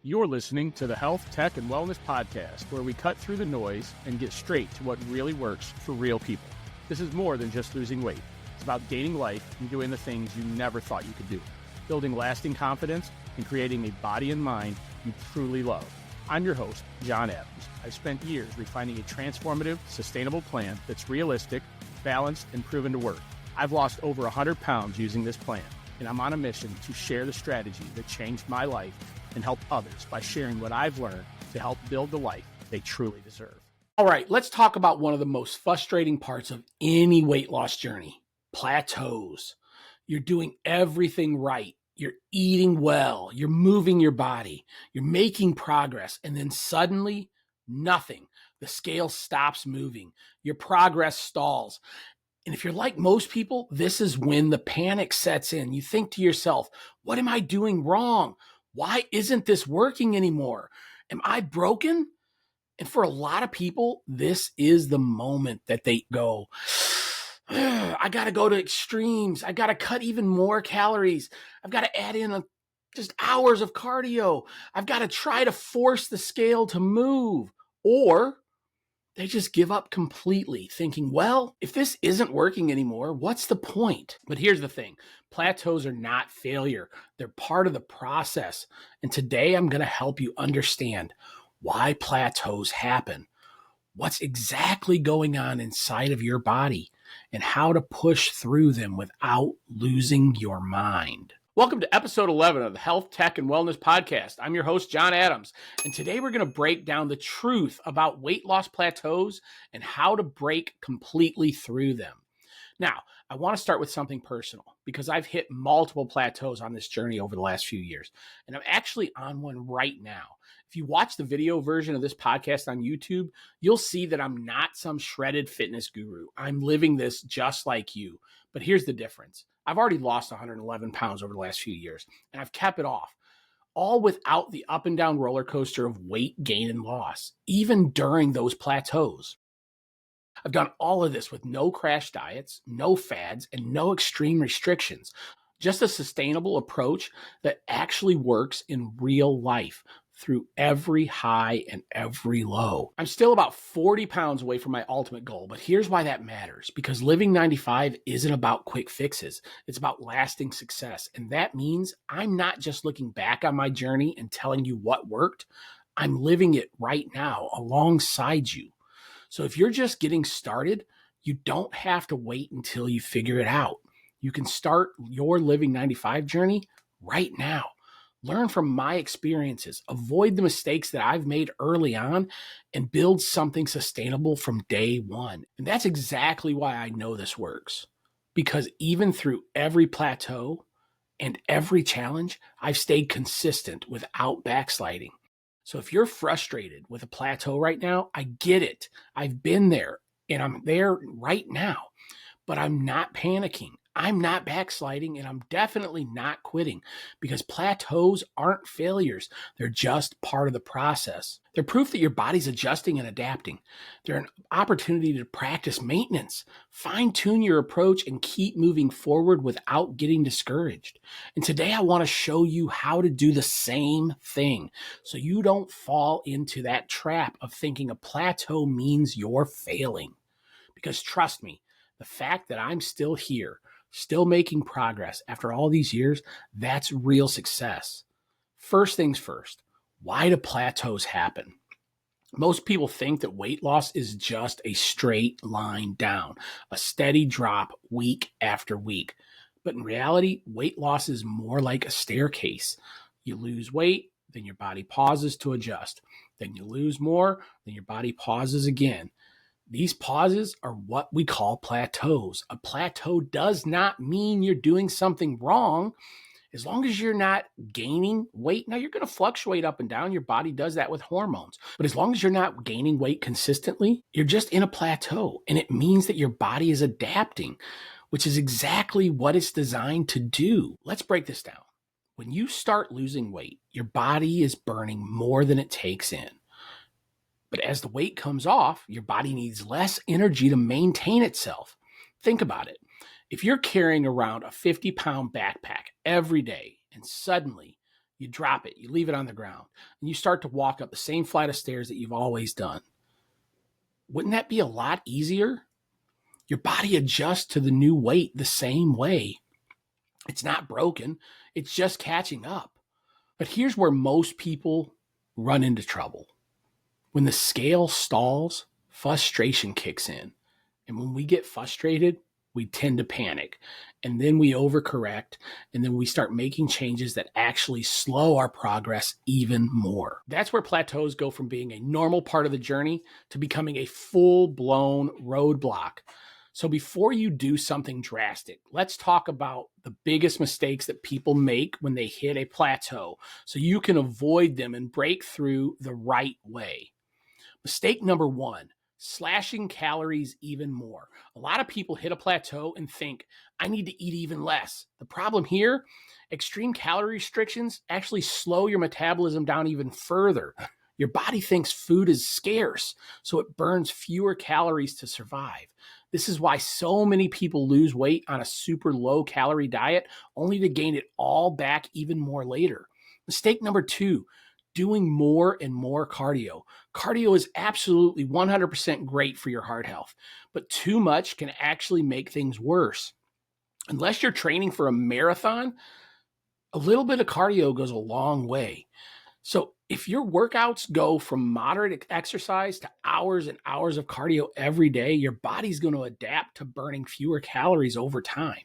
You're listening to the Health, Tech, and Wellness Podcast, where we cut through the noise and get straight to what really works for real people. This is more than just losing weight. It's about gaining life and doing the things you never thought you could do, building lasting confidence and creating a body and mind you truly love. I'm your host, John Adams. I've spent years refining a transformative, sustainable plan that's realistic, balanced, and proven to work. I've lost over 100 pounds using this plan, and I'm on a mission to share the strategy that changed my life and help others by sharing what I've learned to help build the life they truly deserve. All right, let's talk about one of the most frustrating parts of any weight loss journey, plateaus. You're doing everything right. You're eating well. You're moving your body. You're making progress. And then suddenly, nothing. The scale stops moving. Your progress stalls. And if you're like most people, this is when the panic sets in. You think to yourself, what am I doing wrong? Why isn't this working anymore? Am I broken? And for a lot of people, this is the moment that they go, I got to go to extremes. I got to cut even more calories. I've got to add in just hours of cardio. I've got to try to force the scale to move. Or they just give up completely, thinking, well, if this isn't working anymore, what's the point? But here's the thing. Plateaus are not failure. They're part of the process. And today I'm going to help you understand why plateaus happen, what's exactly going on inside of your body, and how to push through them without losing your mind. Welcome to episode 11 of the Health, Tech, and Wellness Podcast. I'm your host, John Adams, and today we're going to break down the truth about weight loss plateaus and how to break completely through them. Now, I want to start with something personal because I've hit multiple plateaus on this journey over the last few years, and I'm actually on one right now. If you watch the video version of this podcast on YouTube, you'll see that I'm not some shredded fitness guru. I'm living this just like you. But here's the difference. I've already lost 111 pounds over the last few years, and I've kept it off, all without the up and down roller coaster of weight gain and loss, even during those plateaus. I've done all of this with no crash diets, no fads, and no extreme restrictions. Just a sustainable approach that actually works in real life through every high and every low. I'm still about 40 pounds away from my ultimate goal, but here's why that matters. Because living 95 isn't about quick fixes. It's about lasting success. And that means I'm not just looking back on my journey and telling you what worked. I'm living it right now alongside you. So if you're just getting started, you don't have to wait until you figure it out. You can start your Living 95 journey right now. Learn from my experiences, avoid the mistakes that I've made early on, and build something sustainable from day one. And that's exactly why I know this works. Because even through every plateau and every challenge, I've stayed consistent without backsliding. So if you're frustrated with a plateau right now, I get it. I've been there and I'm there right now, but I'm not panicking. I'm not backsliding, and I'm definitely not quitting because plateaus aren't failures. They're just part of the process. They're proof that your body's adjusting and adapting. They're an opportunity to practice maintenance, fine-tune your approach, and keep moving forward without getting discouraged. And today I want to show you how to do the same thing so you don't fall into that trap of thinking a plateau means you're failing. Because trust me, the fact that I'm still here, still making progress after all these years, that's real success. First things first, why do plateaus happen? Most people think that weight loss is just a straight line down, a steady drop week after week. But in reality, weight loss is more like a staircase. You lose weight, then your body pauses to adjust. Then you lose more, then your body pauses again. These pauses are what we call plateaus. A plateau does not mean you're doing something wrong as long as you're not gaining weight. Now, you're going to fluctuate up and down. Your body does that with hormones. But as long as you're not gaining weight consistently, you're just in a plateau. And it means that your body is adapting, which is exactly what it's designed to do. Let's break this down. When you start losing weight, your body is burning more than it takes in. But as the weight comes off, your body needs less energy to maintain itself. Think about it. If you're carrying around a 50-pound backpack every day and suddenly You drop it, you leave it on the ground, and you start to walk up the same flight of stairs that you've always done. Wouldn't that be a lot easier? Your body adjusts to the new weight the same way. It's not broken, it's just catching up. But here's where most people run into trouble. When the scale stalls, frustration kicks in. And when we get frustrated, we tend to panic. And then we overcorrect. And then we start making changes that actually slow our progress even more. That's where plateaus go from being a normal part of the journey to becoming a full-blown roadblock. So before you do something drastic, let's talk about the biggest mistakes that people make when they hit a plateau so you can avoid them and break through the right way. Mistake number one, slashing calories even more. A lot of people hit a plateau and think, I need to eat even less. The problem here, extreme calorie restrictions actually slow your metabolism down even further. Your body thinks food is scarce, so it burns fewer calories to survive. This is why so many people lose weight on a super low calorie diet, only to gain it all back even more later. Mistake number two, doing more and more cardio. Cardio is absolutely 100% great for your heart health, but too much can actually make things worse. Unless you're training for a marathon, a little bit of cardio goes a long way. So if your workouts go from moderate exercise to hours and hours of cardio every day, your body's going to adapt to burning fewer calories over time.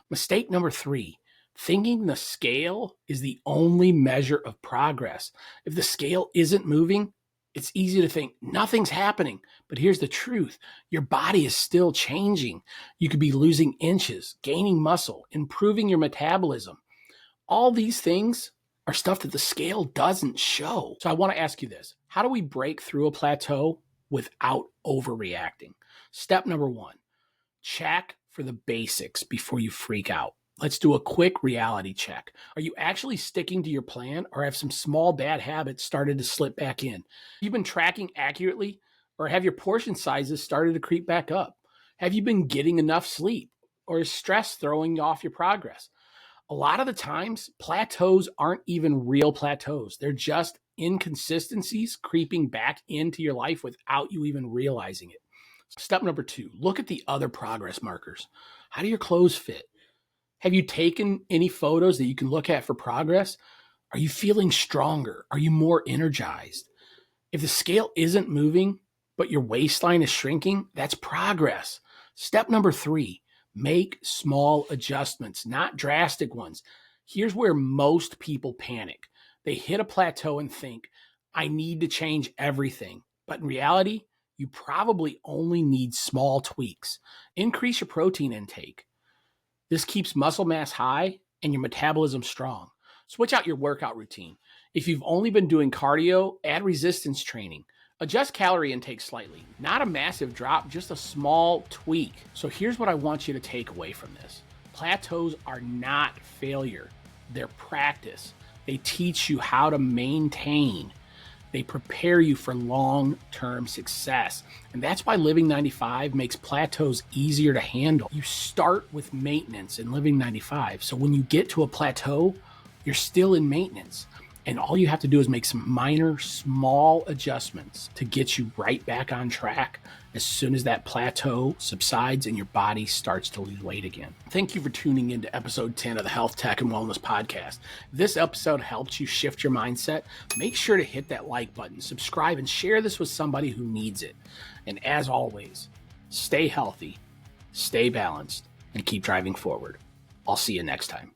Mistake number three, thinking the scale is the only measure of progress. If the scale isn't moving, it's easy to think nothing's happening. But here's the truth. Your body is still changing. You could be losing inches, gaining muscle, improving your metabolism. All these things are stuff that the scale doesn't show. So I want to ask you this. How do we break through a plateau without overreacting? Step number one, check for the basics before you freak out. Let's do a quick reality check. Are you actually sticking to your plan, or have some small bad habits started to slip back in? Have you been tracking accurately, or have your portion sizes started to creep back up? Have you been getting enough sleep, or is stress throwing you off your progress? A lot of the times, plateaus aren't even real plateaus. They're just inconsistencies creeping back into your life without you even realizing it. Step number two, look at the other progress markers. How do your clothes fit? Have you taken any photos that you can look at for progress? Are you feeling stronger? Are you more energized? If the scale isn't moving, but your waistline is shrinking, that's progress. Step number three, make small adjustments, not drastic ones. Here's where most people panic. They hit a plateau and think, I need to change everything. But in reality, you probably only need small tweaks. Increase your protein intake. This keeps muscle mass high and your metabolism strong. Switch out your workout routine. If you've only been doing cardio, add resistance training. Adjust calorie intake slightly. Not a massive drop, just a small tweak. So here's what I want you to take away from this. Plateaus are not failure. They're practice. They teach you how to maintain. They prepare you for long-term success. And that's why Living 95 makes plateaus easier to handle. You start with maintenance in Living 95. So when you get to a plateau, you're still in maintenance. And all you have to do is make some minor, small adjustments to get you right back on track as soon as that plateau subsides and your body starts to lose weight again. Thank you for tuning into episode 10 of the Health, Tech, and Wellness Podcast. If this episode helped you shift your mindset, make sure to hit that like button, subscribe, and share this with somebody who needs it. And as always, stay healthy, stay balanced, and keep driving forward. I'll see you next time.